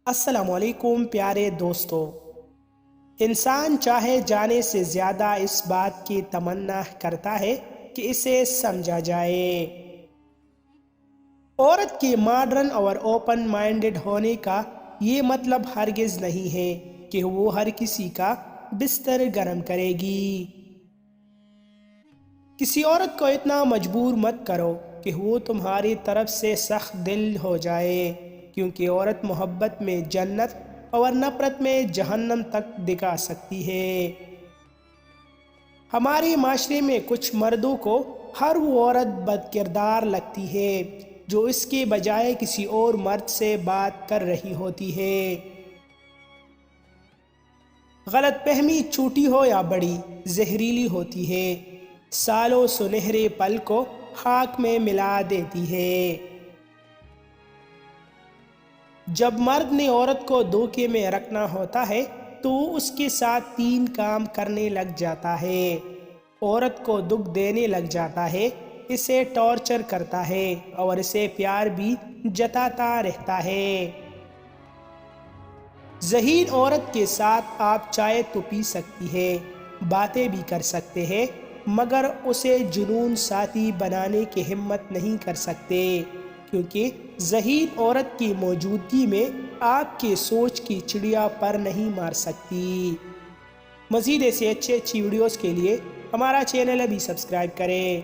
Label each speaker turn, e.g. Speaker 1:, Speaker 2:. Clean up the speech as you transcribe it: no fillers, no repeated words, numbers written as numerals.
Speaker 1: السلام علیکم پیارے دوستو، انسان چاہے جانے سے زیادہ اس بات کی تمنا کرتا ہے کہ اسے سمجھا جائے۔ عورت کے ماڈرن اور اوپن مائنڈڈ ہونے کا یہ مطلب ہرگز نہیں ہے کہ وہ ہر کسی کا بستر گرم کرے گی۔ کسی عورت کو اتنا مجبور مت کرو کہ وہ تمہاری طرف سے سخت دل ہو جائے، کیونکہ عورت محبت میں جنت اور نفرت میں جہنم تک دکھا سکتی ہے۔ ہمارے معاشرے میں کچھ مردوں کو ہر وہ عورت بد کردار لگتی ہے جو اس کے بجائے کسی اور مرد سے بات کر رہی ہوتی ہے۔ غلط فہمی چھوٹی ہو یا بڑی زہریلی ہوتی ہے، سالوں سنہرے پل کو خاک میں ملا دیتی ہے۔ جب مرد نے عورت کو دھوکے میں رکھنا ہوتا ہے تو وہ اس کے ساتھ 3 کام کرنے لگ جاتا ہے۔ عورت کو دکھ دینے لگ جاتا ہے، اسے ٹارچر کرتا ہے اور اسے پیار بھی جتاتا رہتا ہے۔ ذہین عورت کے ساتھ آپ چائے تو پی سکتی ہے، باتیں بھی کر سکتے ہیں، مگر اسے جنون ساتھی بنانے کی ہمت نہیں کر سکتے، کیونکہ ذہین عورت کی موجودگی میں آپ کی سوچ کی چڑیا پر نہیں مار سکتی۔ مزید ایسے اچھی ویڈیوز کے لیے ہمارا چینل ابھی سبسکرائب کریں۔